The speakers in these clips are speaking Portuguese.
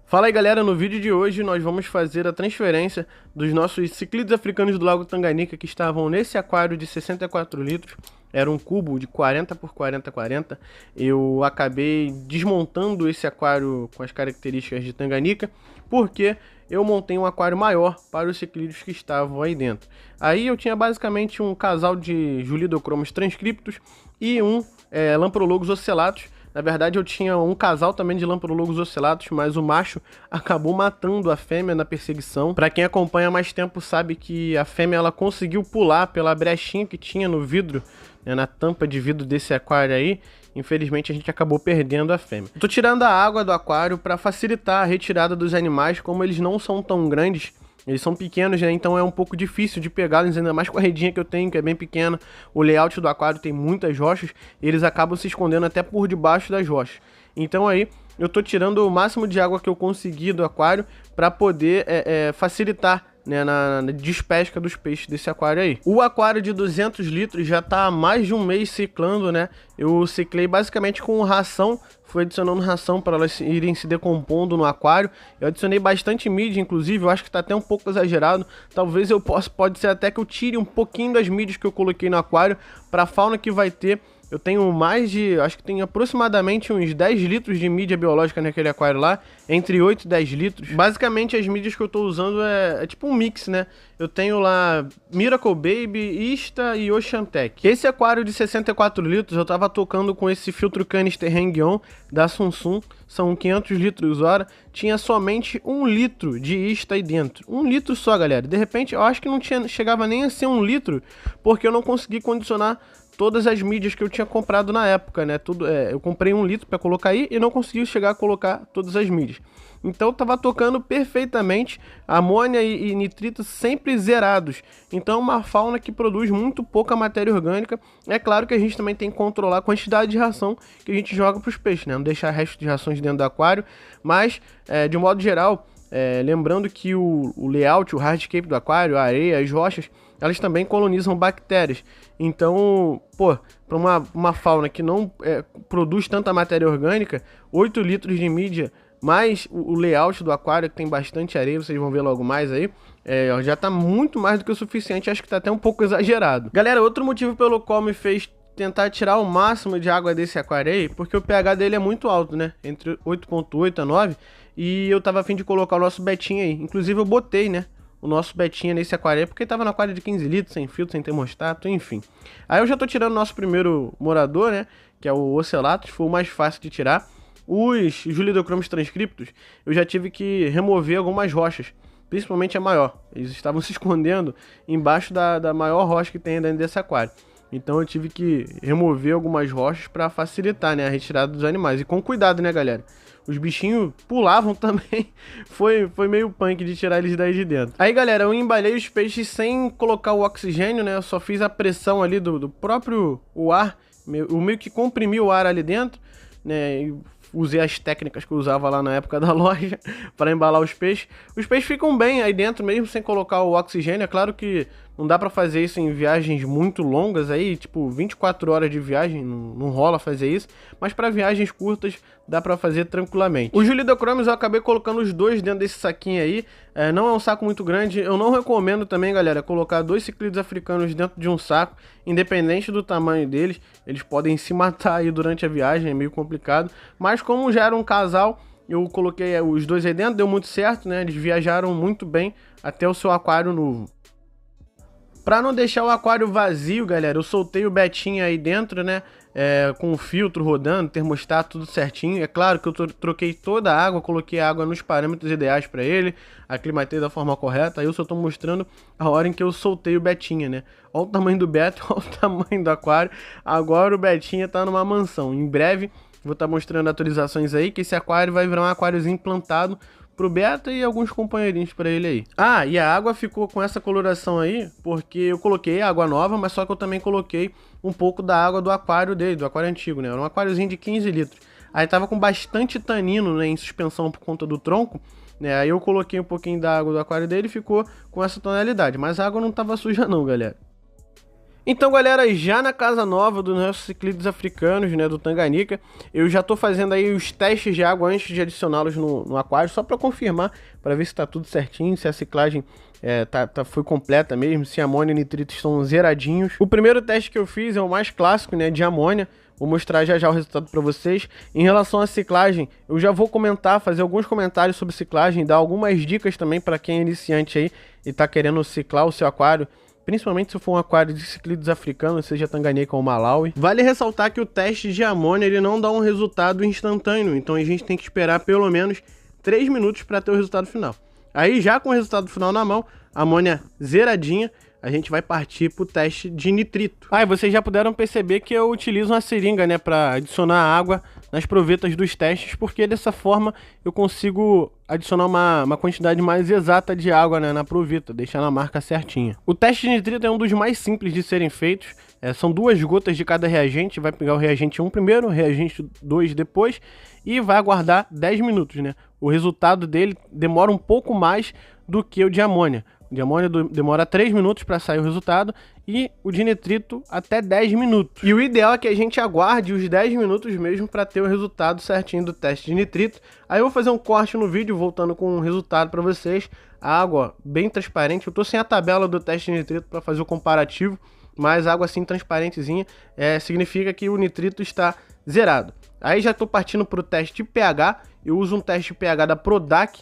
Fala aí galera, no vídeo de hoje nós vamos fazer a transferência dos nossos ciclídeos africanos do Lago Tanganica que estavam nesse aquário de 64 litros. Era um cubo de 40 por 40 40. Eu acabei desmontando esse aquário com as características de Tanganica porque eu montei um aquário maior para os ciclídeos que estavam aí dentro. Aí eu tinha basicamente um casal de Julidochromos transcriptos e um Lamprologos ocellatus. Na verdade eu tinha um casal também de Lamprologos ocellatus, mas o macho acabou matando a fêmea na perseguição. Para quem acompanha há mais tempo sabe que a fêmea ela conseguiu pular pela brechinha que tinha no vidro, né, na tampa de vidro desse aquário aí. Infelizmente a gente acabou perdendo a fêmea. Eu tô tirando a água do aquário para facilitar a retirada dos animais, como eles não são tão grandes. Eles são pequenos, né? Então é um pouco difícil de pegá-los, ainda mais com a redinha que eu tenho, que é bem pequena. O layout do aquário tem muitas rochas, e eles acabam se escondendo até por debaixo das rochas. Então aí eu tô tirando o máximo de água que eu conseguir do aquário para poder facilitar, né, na despesca dos peixes desse aquário aí. O aquário de 200 litros já tá há mais de um mês ciclando, né? Eu ciclei basicamente com ração, fui adicionando ração para elas irem se decompondo no aquário. Eu adicionei bastante mídia, inclusive, eu acho que tá até um pouco exagerado. Talvez pode ser até que eu tire um pouquinho das mídias que eu coloquei no aquário para a fauna que vai ter. Eu tenho acho que tem aproximadamente uns 10 litros de mídia biológica naquele aquário lá, entre 8 e 10 litros. Basicamente as mídias que eu tô usando é tipo um mix, né? Eu tenho lá Miracle Baby, Ista e Oceantec. Esse aquário de 64 litros eu tava tocando com esse filtro canister Hang-On da Samsung, são 500 litros hora, tinha somente 1 litro de Ista aí dentro. 1 litro só, galera. De repente eu acho que não chegava nem a ser 1 litro, porque eu não consegui condicionar todas as mídias que eu tinha comprado na época, né? Eu comprei 1 litro para colocar aí e não consegui chegar a colocar todas as mídias. Então tava tocando perfeitamente, amônia e nitrito sempre zerados. Então é uma fauna que produz muito pouca matéria orgânica. É claro que a gente também tem que controlar a quantidade de ração que a gente joga para os peixes, né? Não deixar resto de rações dentro do aquário, mas de um modo geral, lembrando que o layout, o hardscape do aquário, a areia, as rochas, elas também colonizam bactérias. Então, pô, para uma fauna que não produz tanta matéria orgânica, 8 litros de mídia, mais o layout do aquário, que tem bastante areia, vocês vão ver logo mais aí, já tá muito mais do que o suficiente, acho que tá até um pouco exagerado. Galera, outro motivo pelo qual me fez tentar tirar o máximo de água desse aquário aí, porque o pH dele é muito alto, né? Entre 8.8 a 9, e eu tava a fim de colocar o nosso betinho aí. Inclusive eu botei, né, o nosso betinha nesse aquário aí, porque tava no aquário de 15 litros, sem filtro, sem termostato, enfim. Aí eu já tô tirando o nosso primeiro morador, né, que é o Ocellatus, foi o mais fácil de tirar. Os Julidochromos transcriptos, eu já tive que remover algumas rochas, principalmente a maior. Eles estavam se escondendo embaixo da maior rocha que tem dentro desse aquário. Então eu tive que remover algumas rochas para facilitar, né, a retirada dos animais. E com cuidado, né, galera? Os bichinhos pulavam também. Foi meio punk de tirar eles daí de dentro. Aí, galera, eu embalei os peixes sem colocar o oxigênio, né? Eu só fiz a pressão ali do próprio ar. Eu meio que comprimi o ar ali dentro, né? E usei as técnicas que eu usava lá na época da loja para embalar os peixes. Os peixes ficam bem aí dentro mesmo sem colocar o oxigênio. É claro que não dá para fazer isso em viagens muito longas aí, tipo 24 horas de viagem, não rola fazer isso, mas para viagens curtas dá para fazer tranquilamente. Os Julidochromos eu acabei colocando os dois dentro desse saquinho aí, não é um saco muito grande. Eu não recomendo também, galera, colocar 2 ciclídeos africanos dentro de um saco, independente do tamanho deles, eles podem se matar aí durante a viagem, é meio complicado, mas como já era um casal, eu coloquei os dois aí dentro, deu muito certo, né? Eles viajaram muito bem até o seu aquário novo. Pra não deixar o aquário vazio, galera, eu soltei o betinho aí dentro, né? Com o filtro rodando, termostato, tudo certinho. É claro que eu troquei toda a água, coloquei a água nos parâmetros ideais para ele, aclimatei da forma correta. Aí eu só tô mostrando a hora em que eu soltei o betinho, né? Olha o tamanho do beto, olha o tamanho do aquário. Agora o betinho tá numa mansão. Em breve vou estar mostrando atualizações aí, que esse aquário vai virar um aquáriozinho implantado pro Beta e alguns companheirinhos pra ele aí. Ah, e a água ficou com essa coloração aí, porque eu coloquei água nova, mas só que eu também coloquei um pouco da água do aquário dele, do aquário antigo, né? Era um aquáriozinho de 15 litros. Aí tava com bastante tanino, né, em suspensão por conta do tronco, né? Aí eu coloquei um pouquinho da água do aquário dele e ficou com essa tonalidade, mas a água não tava suja não, galera. Então, galera, já na casa nova dos nossos ciclídeos africanos, né, do Tanganyika, eu já tô fazendo aí os testes de água antes de adicioná-los no aquário, só para confirmar, para ver se tá tudo certinho, se a ciclagem foi completa mesmo, se amônia e nitrito estão zeradinhos. O primeiro teste que eu fiz é o mais clássico, né, de amônia. Vou mostrar já já o resultado para vocês. Em relação à ciclagem, eu já vou comentar, fazer alguns comentários sobre ciclagem, dar algumas dicas também para quem é iniciante aí e tá querendo ciclar o seu aquário. Principalmente se for um aquário de ciclídeos africanos, seja Tanganyika ou Malawi. Vale ressaltar que o teste de amônia ele não dá um resultado instantâneo, então a gente tem que esperar pelo menos 3 minutos para ter o resultado final. Aí já com o resultado final na mão, amônia zeradinha, a gente vai partir para o teste de nitrito. E vocês já puderam perceber que eu utilizo uma seringa, né, para adicionar água nas provetas dos testes, porque dessa forma eu consigo adicionar uma quantidade mais exata de água, né, na proveta, deixar na marca certinha. O teste de nitrito é um dos mais simples de serem feitos. São 2 gotas de cada reagente, vai pegar o reagente 1 primeiro, o reagente 2 depois e vai aguardar 10 minutos, né? O resultado dele demora um pouco mais do que o de amônia. O de amônia demora 3 minutos para sair o resultado e o de nitrito até 10 minutos. E o ideal é que a gente aguarde os 10 minutos mesmo para ter o resultado certinho do teste de nitrito. Aí eu vou fazer um corte no vídeo voltando com o resultado para vocês. A água bem transparente, eu tô sem a tabela do teste de nitrito para fazer o comparativo, mas água assim transparentezinha significa que o nitrito está zerado. Aí já estou partindo para o teste de pH, eu uso um teste de pH da Prodac.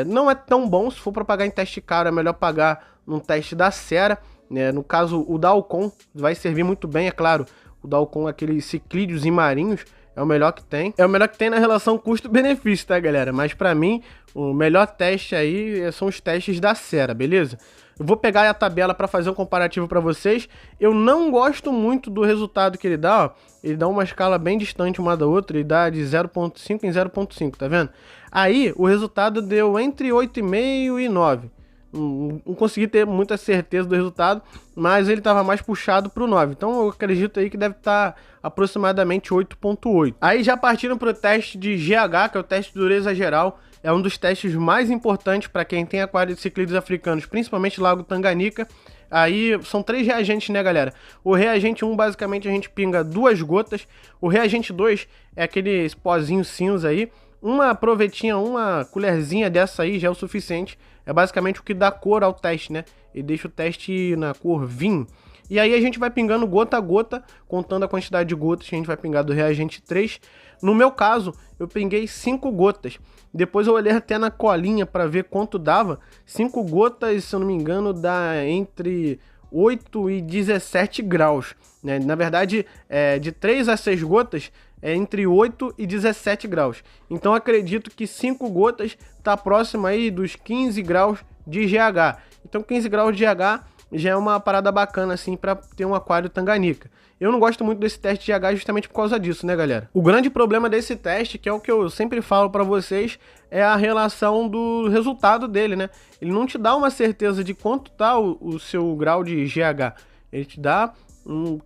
Não é tão bom, se for para pagar em teste caro é melhor pagar num teste da Sera, né? No caso o Dalcon vai servir muito bem, é claro, o Dalcon, aqueles ciclídeos e marinhos, é o melhor que tem. É o melhor que tem na relação custo-benefício, tá, galera? Mas para mim, o melhor teste aí são os testes da Sera, beleza? Eu vou pegar a tabela para fazer um comparativo para vocês. Eu não gosto muito do resultado que ele dá, ó. Ele dá uma escala bem distante uma da outra, ele dá de 0.5 em 0.5, tá vendo? Aí o resultado deu entre 8,5 e 9. Não consegui ter muita certeza do resultado, mas ele estava mais puxado para o 9. Então eu acredito aí que deve estar aproximadamente 8,8. Aí já partiram para o teste de GH, que é o teste de dureza geral. É um dos testes mais importantes para quem tem aquário de ciclídeos africanos, principalmente Lago Tanganyika. Aí são 3 reagentes, né, galera? O reagente 1, basicamente, a gente pinga 2 gotas. O reagente 2 é aquele pozinho cinza aí. Uma provetinha, uma colherzinha dessa aí já é o suficiente. É basicamente o que dá cor ao teste, né? E deixa o teste na cor vinho. E aí a gente vai pingando gota a gota, contando a quantidade de gotas que a gente vai pingar do reagente 3. No meu caso, eu pinguei 5 gotas. Depois eu olhei até na colinha para ver quanto dava. 5 gotas, se eu não me engano, dá entre 8 e 17 graus. Né? Na verdade, de 3 a 6 gotas é entre 8 e 17 graus. Então acredito que 5 gotas está próximo aí dos 15 graus de GH. Então 15 graus de GH já é uma parada bacana assim para ter um aquário Tanganyika. Eu não gosto muito desse teste de GH justamente por causa disso, né, galera? O grande problema desse teste, que é o que eu sempre falo para vocês, é a relação do resultado dele, né? Ele não te dá uma certeza de quanto tá o seu grau de GH. Ele te dá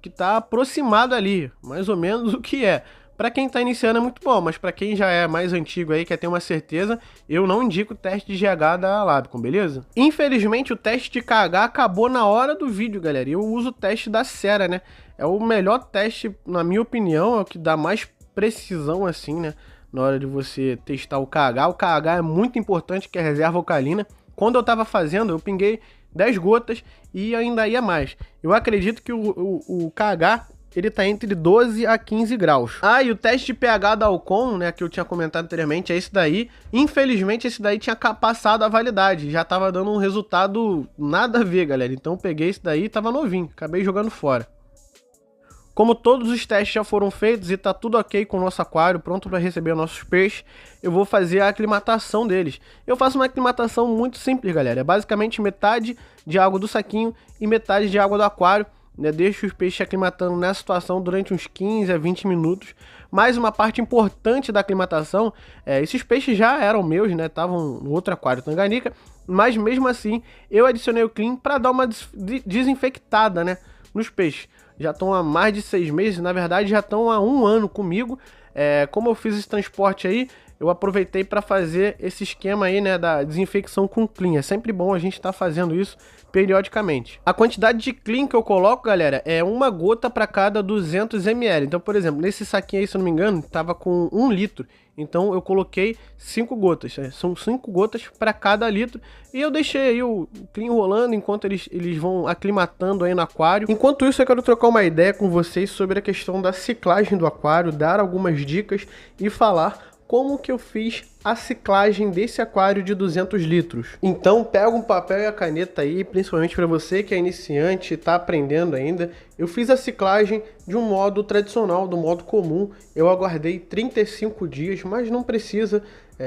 que tá aproximado ali, mais ou menos o que é. Para quem tá iniciando é muito bom, mas para quem já é mais antigo aí, quer ter uma certeza, eu não indico o teste de GH da Labicon, beleza? Infelizmente o teste de KH acabou na hora do vídeo, galera. Eu uso o teste da Sera, né? É o melhor teste, na minha opinião, é o que dá mais precisão assim, né? Na hora de você testar o KH. O KH é muito importante, que é a reserva alcalina. Quando eu tava fazendo, eu pinguei 10 gotas e ainda ia mais. Eu acredito que o KH ele tá entre 12 a 15 graus. E o teste de pH da Alcon, né, que eu tinha comentado anteriormente, é esse daí. Infelizmente, esse daí tinha passado a validade. Já tava dando um resultado nada a ver, galera. Então eu peguei esse daí e tava novinho. Acabei jogando fora. Como todos os testes já foram feitos e tá tudo ok com o nosso aquário, pronto para receber nossos peixes, eu vou fazer a aclimatação deles. Eu faço uma aclimatação muito simples, galera. É basicamente metade de água do saquinho e metade de água do aquário. Né, deixo os peixes aclimatando nessa situação durante uns 15 a 20 minutos. Mais uma parte importante da aclimatação, esses peixes já eram meus, né, estavam no outro aquário Tanganyika, mas mesmo assim eu adicionei o Clean para dar uma desinfectada, né, nos peixes. Já estão há mais de 6 meses, na verdade já estão há 1 ano comigo. Como eu fiz esse transporte aí, eu aproveitei para fazer esse esquema aí, né, da desinfecção com Clean. É sempre bom a gente estar fazendo isso periodicamente. A quantidade de Clean que eu coloco, galera, é 1 gota para cada 200 ml. Então, por exemplo, nesse saquinho aí, se eu não me engano, tava com 1 litro. Então eu coloquei 5 gotas, são 5 gotas para cada litro, e eu deixei aí o Clean rolando enquanto eles vão aclimatando aí no aquário. Enquanto isso, eu quero trocar uma ideia com vocês sobre a questão da ciclagem do aquário, dar algumas dicas e falar como que eu fiz a ciclagem desse aquário de 200 litros. Então pega um papel e a caneta aí, principalmente para você que é iniciante e está aprendendo ainda. Eu fiz a ciclagem de um modo tradicional, do modo comum. Eu aguardei 35 dias, mas não precisa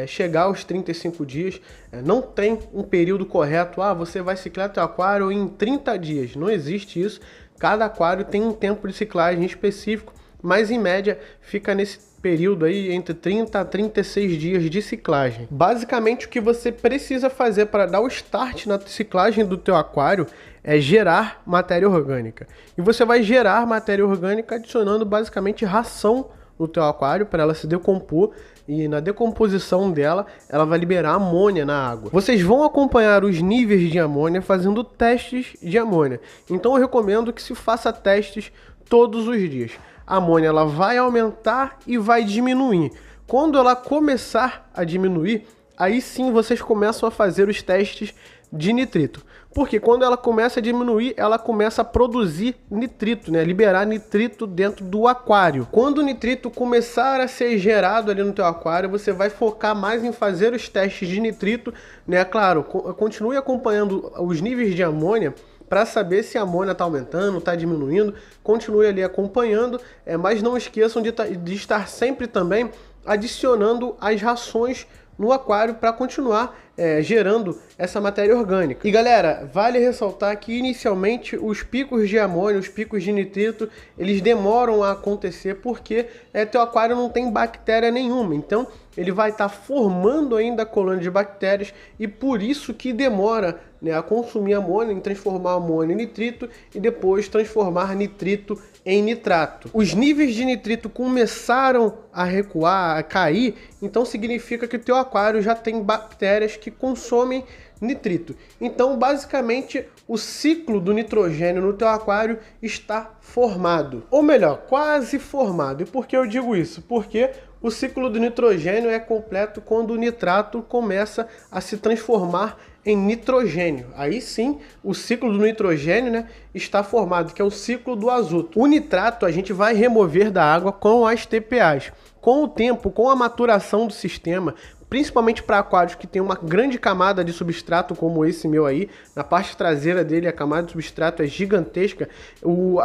chegar aos 35 dias. Não tem um período correto. Você vai ciclar teu aquário em 30 dias. Não existe isso. Cada aquário tem um tempo de ciclagem específico, mas em média fica nesse período aí entre 30 a 36 dias de ciclagem. Basicamente o que você precisa fazer para dar o start na ciclagem do teu aquário é gerar matéria orgânica. E você vai gerar matéria orgânica adicionando basicamente ração no teu aquário para ela se decompor, e na decomposição dela ela vai liberar amônia na água. Vocês vão acompanhar os níveis de amônia fazendo testes de amônia. Então eu recomendo que se faça testes todos os dias. A amônia ela vai aumentar e vai diminuir. Quando ela começar a diminuir, aí sim vocês começam a fazer os testes de nitrito. Porque quando ela começa a diminuir, ela começa a produzir nitrito, né? Liberar nitrito dentro do aquário. Quando o nitrito começar a ser gerado ali no teu aquário, você vai focar mais em fazer os testes de nitrito, né? Claro, continue acompanhando os níveis de amônia para saber se a amônia está aumentando, está diminuindo. Continue ali acompanhando, mas não esqueçam de estar sempre também adicionando as rações no aquário para continuar gerando essa matéria orgânica. E galera, vale ressaltar que inicialmente os picos de amônia, os picos de nitrito, eles demoram a acontecer porque teu aquário não tem bactéria nenhuma, então ele vai estar formando ainda a colônia de bactérias, e por isso que demora, né, a consumir amônia, em transformar amônia em nitrito e depois transformar nitrito em nitrato. Os níveis de nitrito começaram a recuar, a cair, então significa que o teu aquário já tem bactérias que consomem nitrito. Então, basicamente, o ciclo do nitrogênio no teu aquário está formado. Ou melhor, quase formado. E por que eu digo isso? Porque o ciclo do nitrogênio é completo quando o nitrato começa a se transformar em nitrogênio. Aí sim, o ciclo do nitrogênio, né, está formado, que é o ciclo do azoto. O nitrato a gente vai remover da água com as TPAs. Com o tempo, com a maturação do sistema, principalmente para aquários que tem uma grande camada de substrato como esse meu aí, na parte traseira dele a camada de substrato é gigantesca,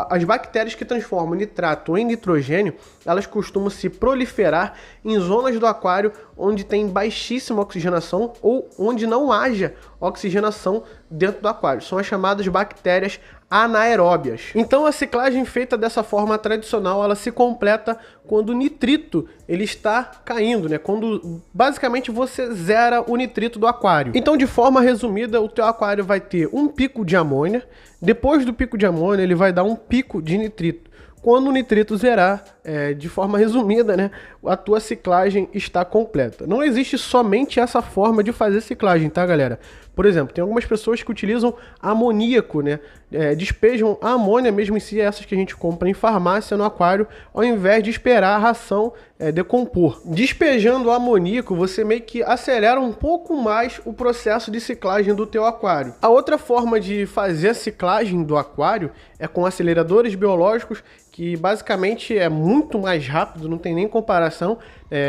as bactérias que transformam nitrato em nitrogênio, elas costumam se proliferar em zonas do aquário onde tem baixíssima oxigenação ou onde não haja oxigenação dentro do aquário. São as chamadas bactérias anaeróbias. Então a ciclagem feita dessa forma tradicional, ela se completa quando o nitrito ele está caindo, né? Quando basicamente você zera o nitrito do aquário. Então, de forma resumida, o teu aquário vai ter um pico de amônia. Depois do pico de amônia, ele vai dar um pico de nitrito. Quando o nitrito zerar, de forma resumida, né, a tua ciclagem está completa. Não existe somente essa forma de fazer ciclagem, tá, galera? Por exemplo, tem algumas pessoas que utilizam amoníaco, né? Despejam a amônia mesmo em si, essas que a gente compra em farmácia no aquário, ao invés de esperar a ração decompor. Despejando o amoníaco, você meio que acelera um pouco mais o processo de ciclagem do teu aquário. A outra forma de fazer a ciclagem do aquário é com aceleradores biológicos, que basicamente é muito mais rápido, não tem nem comparação.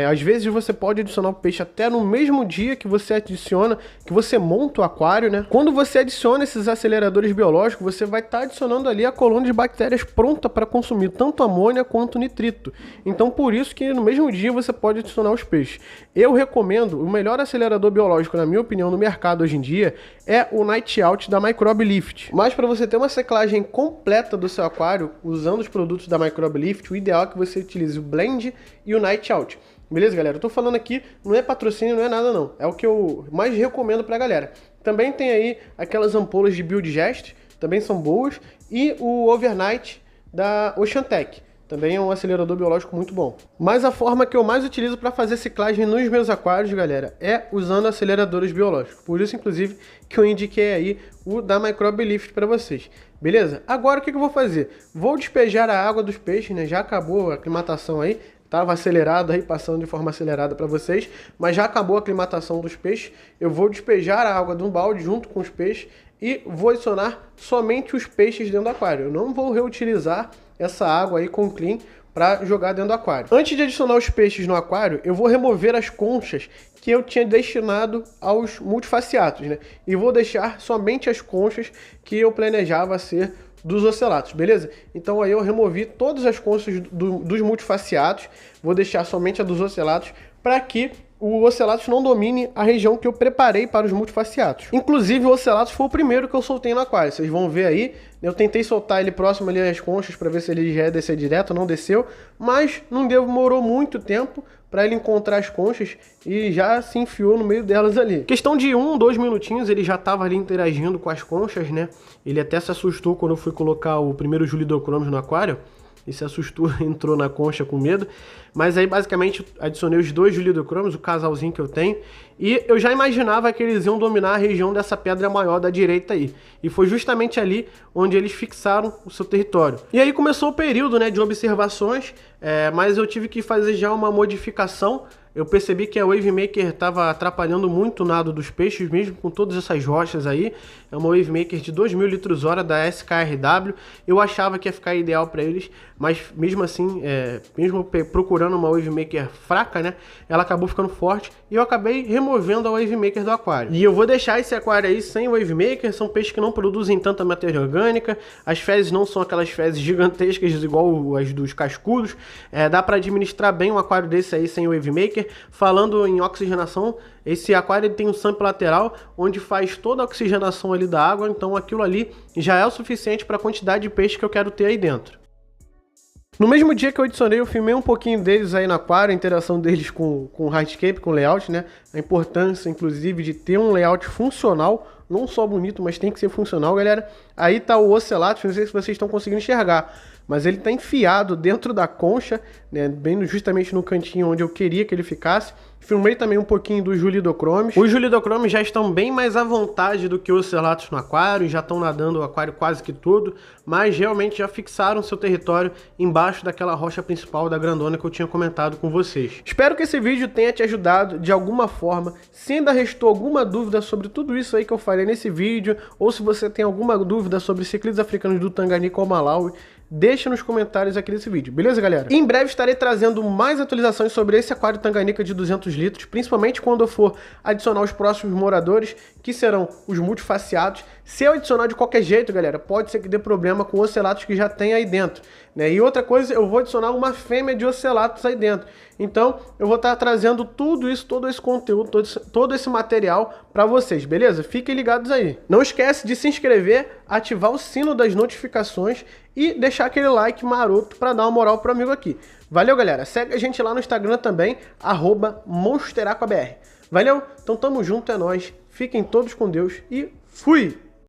Às vezes você pode adicionar o peixe até no mesmo dia que você adiciona, que você monta o aquário, né? Quando você adiciona esses aceleradores biológicos, você vai estar adicionando ali a colônia de bactérias pronta para consumir tanto amônia quanto nitrito. Então por isso que no mesmo dia você pode adicionar os peixes. Eu recomendo, o melhor acelerador biológico, na minha opinião, no mercado hoje em dia, é o Night Out da Microbe Lift. Mas para você ter uma ciclagem completa do seu aquário, usando os produtos da Microbe Lift, o ideal é que você utilize o Blend e o Night Out. Beleza, galera? Eu tô falando aqui, não é patrocínio, não é nada não. É o que eu mais recomendo pra galera. Também tem aí aquelas ampolas de Biodigest, também são boas. E o Overnight da Oceantec. Também é um acelerador biológico muito bom. Mas a forma que eu mais utilizo para fazer ciclagem nos meus aquários, galera, é usando aceleradores biológicos. Por isso, inclusive, que eu indiquei aí o da Microbe Lift para vocês. Beleza? Agora o que eu vou fazer? Vou despejar a água dos peixes, né? Já acabou a aclimatação aí. Estava acelerado aí, passando de forma acelerada para vocês, mas já acabou a aclimatação dos peixes. Eu vou despejar a água de um balde junto com os peixes e vou adicionar somente os peixes dentro do aquário. Eu não vou reutilizar essa água aí com clean para jogar dentro do aquário. Antes de adicionar os peixes no aquário, eu vou remover as conchas que eu tinha destinado aos multifaciatos, né? E vou deixar somente as conchas que eu planejava ser dos ocelatos, beleza? Então aí eu removi todas as conchas dos multifaciatos, vou deixar somente a dos ocelatos para que o ocelatos não domine a região que eu preparei para os multifaciatos. Inclusive o ocelatos foi o primeiro que eu soltei no aquário, vocês vão ver aí. Eu tentei soltar ele próximo ali às conchas para ver se ele já ia descer direto, não desceu, mas não demorou muito tempo para ele encontrar as conchas e já se enfiou no meio delas ali. Questão de 1, 2 minutinhos ele já estava ali interagindo com as conchas, né? Ele até se assustou quando eu fui colocar o primeiro Julidochrome no aquário. E se assustou, entrou na concha com medo. Mas aí basicamente adicionei os 2 Julidochromes, o casalzinho que eu tenho. E eu já imaginava que eles iam dominar a região dessa pedra maior da direita aí. E foi justamente ali onde eles fixaram o seu território. E aí começou o período, né, de observações, mas eu tive que fazer já uma modificação. Eu percebi que a Wave Maker estava atrapalhando muito o nado dos peixes, mesmo com todas essas rochas aí. É uma Wave Maker de 2.000 litros/hora da SKRW. Eu achava que ia ficar ideal para eles, mas mesmo assim, mesmo procurando uma Wave Maker fraca, né, ela acabou ficando forte e eu acabei removendo a Wave Maker do aquário. E eu vou deixar esse aquário aí sem Wave Maker, são peixes que não produzem tanta matéria orgânica, as fezes não são aquelas fezes gigantescas igual as dos cascudos, dá para administrar bem um aquário desse aí sem Wave Maker. Falando em oxigenação, esse aquário ele tem um sump lateral onde faz toda a oxigenação ali da água, então aquilo ali já é o suficiente para a quantidade de peixe que eu quero ter aí dentro. No mesmo dia que eu adicionei, eu filmei um pouquinho deles aí no aquário, a interação deles com o hardscape, com o layout, né? A importância, inclusive, de ter um layout funcional, não só bonito, mas tem que ser funcional, galera. Aí tá o Ocelatus, não sei se vocês estão conseguindo enxergar, mas ele tá enfiado dentro da concha, né, bem justamente no cantinho onde eu queria que ele ficasse. Filmei também um pouquinho dos Julidochromes. Os Julidochromes já estão bem mais à vontade do que os Ocelatus no aquário, já estão nadando o aquário quase que todo, mas realmente já fixaram seu território embaixo daquela rocha principal da grandona que eu tinha comentado com vocês. Espero que esse vídeo tenha te ajudado de alguma forma. Se ainda restou alguma dúvida sobre tudo isso aí que eu falei nesse vídeo, ou se você tem alguma dúvida sobre ciclídeos africanos do Tanganica ou Malawi, deixa nos comentários aqui desse vídeo, beleza, galera? Em breve estarei trazendo mais atualizações sobre esse aquário Tanganica de 200 litros, principalmente quando eu for adicionar os próximos moradores, que serão os multifaciados. Se eu adicionar de qualquer jeito, galera, pode ser que dê problema com ocelatos que já tem aí dentro, né? E outra coisa, eu vou adicionar uma fêmea de ocelatos aí dentro. Então, eu vou estar trazendo tudo isso, todo esse conteúdo, todo esse material para vocês, beleza? Fiquem ligados aí. Não esquece de se inscrever, ativar o sino das notificações e deixar aquele like maroto para dar uma moral pro amigo aqui. Valeu, galera. Segue a gente lá no Instagram também, @monsteracobr. Valeu? Então tamo junto, é nóis. Fiquem todos com Deus e fui!